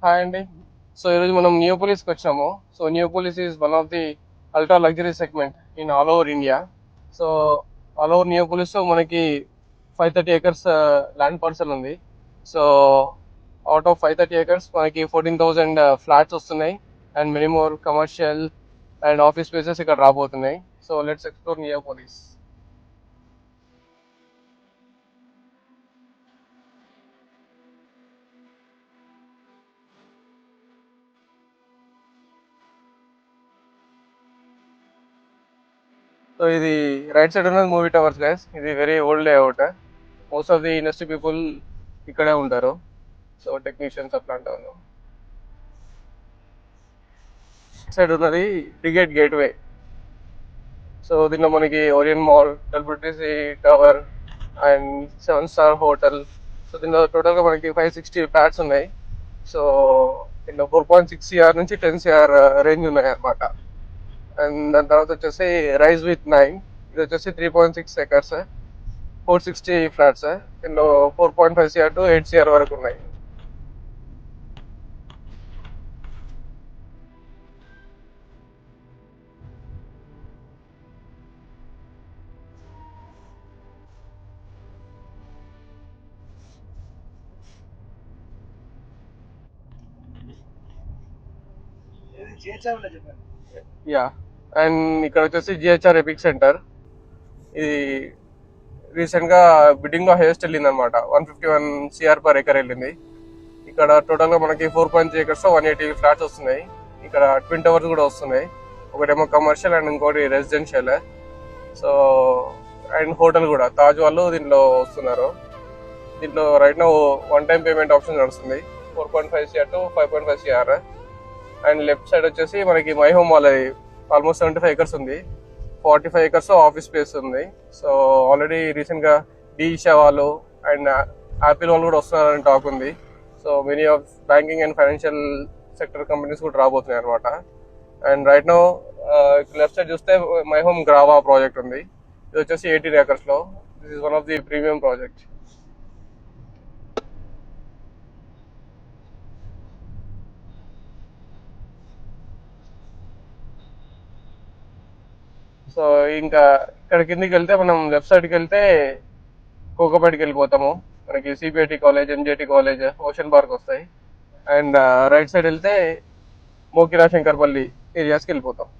Hi అండి. So ఈరోజు మనం నియోపోలిస్కి వచ్చాము. So Neopolis is one of the ultra luxury segment in all over India. So all over నియోపోలిస్లో మనకి 530 acres ల్యాండ్ పార్సల్ ఉంది. సో అవుట్ ఆఫ్ 530 acres మనకి 14,000 ఫ్లాట్స్ వస్తున్నాయి and many more commercial and office spaces ఇక్కడ రాబోతున్నాయి. So let's explore Neopolis. So ఇది right side ఉన్నది movie towers guys. ఇది very old layout. Most of the industry people ఇక్కడే ఉంటారు. సో టెక్నీషియన్స్ అట్లాంటి వాళ్ళు. సైడ్ ఉన్నది టికెట్ గేట్వే. సో దీనిలో మనకి ఓరియన్ మాల్, డల్బుటిసి tower and 7 star hotel. So దీనిలో టోటల్గా మనకి 560 ఫ్లాట్స్ ఉన్నాయి. సో దీనిలో 4.6 CR నుంచి 10 CR రేంజ్ ఉన్నాయి అన్నమాట. అండ్ దాని తర్వాత వచ్చేసి రైజ్ విత్ 9, ఇది వచ్చేసి 3.6 acres, 460 ఫ్లాట్స్. దీనిలో 4.5 CR టు 8 CR వరకు ఉన్నాయి. యా, అండ్ ఇక్కడ వచ్చేసి జిహెచ్ఆర్ ఎపిక్ సెంటర్. ఇది రీసెంట్గా బిడ్డింగ్లో హైయెస్ట్ వెళ్ళింది అనమాట. 151 CR per acre వెళ్ళింది. ఇక్కడ టోటల్గా మనకి 4.3 acres 180 ఫ్లాట్స్ వస్తున్నాయి. ఇక్కడ ట్విన్ టవర్స్ కూడా వస్తున్నాయి. ఒకటేమో కమర్షియల్ అండ్ ఇంకోటి రెసిడెన్షియల్. సో అండ్ హోటల్ కూడా తాజ్ వాళ్ళు దీంట్లో వస్తున్నారు. దీంట్లో right now one time payment option నడుస్తుంది. 4.5 CR to 5.5 CR. And left side వచ్చేసి మనకి మై హోమ్ మాల్, అది ఆల్మోస్ట్ 75 acres ఉంది. 45 acres ఆఫీస్ స్పేస్ ఉంది. సో ఆల్రెడీ రీసెంట్గా డీషా వాళ్ళు అండ్ యాపిల్ వాళ్ళు కూడా వస్తున్నారని టాక్ ఉంది. So many of banking and financial sector companies కూడా రాబోతున్నాయి అనమాట. And right now left side చూస్తే మై హోమ్ గ్రావా ప్రాజెక్ట్ ఉంది. ఇది వచ్చేసి 18 acres. This is one of the premium project. So ఇంకా ఇక్కడ కిందికి వెళ్తే మనం లెఫ్ట్ సైడ్కి వెళ్తే కోకోపేటకి వెళ్ళిపోతాము. మనకి CBIT college, MJT college, ocean park వస్తాయి. అండ్ రైట్ సైడ్ వెళ్తే మోకిరా శంకర్పల్లి ఏరియాస్కి వెళ్ళిపోతాం.